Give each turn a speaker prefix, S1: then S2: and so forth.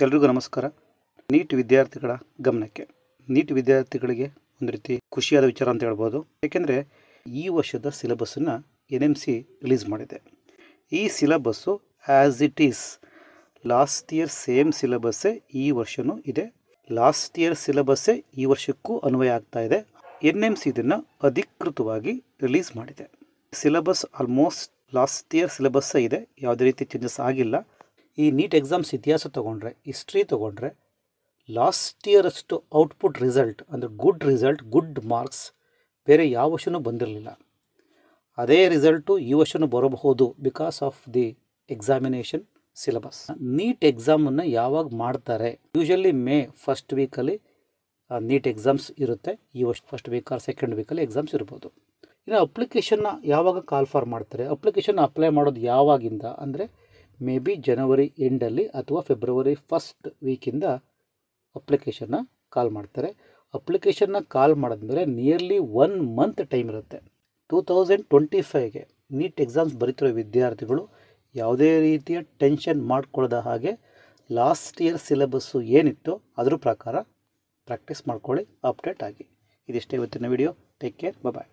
S1: ಎಲ್ರಿಗೂ ನಮಸ್ಕಾರ. ನೀಟ್ ವಿದ್ಯಾರ್ಥಿಗಳ ಗಮನಕ್ಕೆ. ನೀಟ್ ವಿದ್ಯಾರ್ಥಿಗಳಿಗೆ ಒಂದು ರೀತಿ ಖುಷಿಯಾದ ವಿಚಾರ ಅಂತ ಹೇಳ್ಬೋದು. ಏಕೆಂದರೆ ಈ ವರ್ಷದ ಸಿಲೆಬಸ್ಸನ್ನು NMC ರಿಲೀಸ್ ಮಾಡಿದೆ. ಈ syllabus as it is last year same ಸಿಲೆಬಸ್ಸೇ ಈ ವರ್ಷವೂ ಇದೆ. ಲಾಸ್ಟ್ ಇಯರ್ ಸಿಲೆಬಸ್ಸೇ ಈ ವರ್ಷಕ್ಕೂ ಅನ್ವಯ ಆಗ್ತಾ ಇದೆ. NMC ಇದನ್ನು ಅಧಿಕೃತವಾಗಿ ರಿಲೀಸ್ ಮಾಡಿದೆ. ಸಿಲೆಬಸ್ ಆಲ್ಮೋಸ್ಟ್ ಲಾಸ್ಟ್ ಇಯರ್ ಸಿಲೆಬಸ್ಸೇ ಇದೆ, ಯಾವುದೇ ರೀತಿ ಚೇಂಜಸ್ ಆಗಿಲ್ಲ. ಈ ನೀಟ್ ಎಕ್ಸಾಮ್ಸ್ ಇತಿಹಾಸ ತೊಗೊಂಡ್ರೆ, ಹಿಸ್ಟ್ರಿ ತೊಗೊಂಡ್ರೆ, ಲಾಸ್ಟ್ ಇಯರ್ ಅಷ್ಟು ಔಟ್ಪುಟ್ ರಿಸಲ್ಟ್ ಅಂದರೆ ಗುಡ್ ರಿಸಲ್ಟ್, ಗುಡ್ ಮಾರ್ಕ್ಸ್ ಬೇರೆ ಯಾವ ವರ್ಷವೂ ಬಂದಿರಲಿಲ್ಲ. ಅದೇ ರಿಸಲ್ಟು ಈ ವರ್ಷವೂ ಬರಬಹುದು because of the examination syllabus. NEET ಎಕ್ಸಾಮನ್ನು ಯಾವಾಗ ಮಾಡ್ತಾರೆ? ಯೂಶಲಿ ಮೇ ಫಸ್ಟ್ ವೀಕಲ್ಲಿ ನೀಟ್ ಎಕ್ಸಾಮ್ಸ್ ಇರುತ್ತೆ. ಈ ವರ್ಷ ಫಸ್ಟ್ ವೀಕ್ ಆರ್ ಸೆಕೆಂಡ್ ವೀಕಲ್ಲಿ ಎಕ್ಸಾಮ್ಸ್ ಇರ್ಬೋದು. ಇನ್ನು ಅಪ್ಲಿಕೇಶನ್ನ ಯಾವಾಗ ಕಾಲ್ ಫಾರ್ ಮಾಡ್ತಾರೆ? ಅಪ್ಲಿಕೇಶನ್ ಅಪ್ಲೈ ಮಾಡೋದು ಯಾವಾಗಿಂದ ಅಂದರೆ ಮೇ ಬಿ ಜನವರಿ ಎಂಡಲ್ಲಿ ಅಥವಾ ಫೆಬ್ರವರಿ ಫಸ್ಟ್ ವೀಕಿಂದ ಅಪ್ಲಿಕೇಶನ್ನ ಕಾಲ್ ಮಾಡ್ತಾರೆ. ಅಪ್ಲಿಕೇಶನ್ನ ಕಾಲ್ ಮಾಡಿದ್ಮೇಲೆ ನಿಯರ್ಲಿ 1 ಮಂತ್ ಟೈಮ್ ಇರುತ್ತೆ. 2025ಗೆ ನೀಟ್ ಎಕ್ಸಾಮ್ಸ್ ಬರೀತಿರೋ ವಿದ್ಯಾರ್ಥಿಗಳು ಯಾವುದೇ ರೀತಿಯ ಟೆನ್ಷನ್ ಮಾಡ್ಕೊಳ್ಳದ ಹಾಗೆ ಲಾಸ್ಟ್ ಇಯರ್ ಸಿಲೆಬಸ್ಸು ಏನಿತ್ತು ಅದ್ರ ಪ್ರಕಾರ ಪ್ರಾಕ್ಟೀಸ್ ಮಾಡ್ಕೊಳ್ಳಿ, ಅಪ್ಡೇಟ್ ಆಗಿ. ಇದಿಷ್ಟೇ ಇವತ್ತಿನ ವಿಡಿಯೋ. ಟೇಕ್ ಕೇರ್, ಬಾಯ್.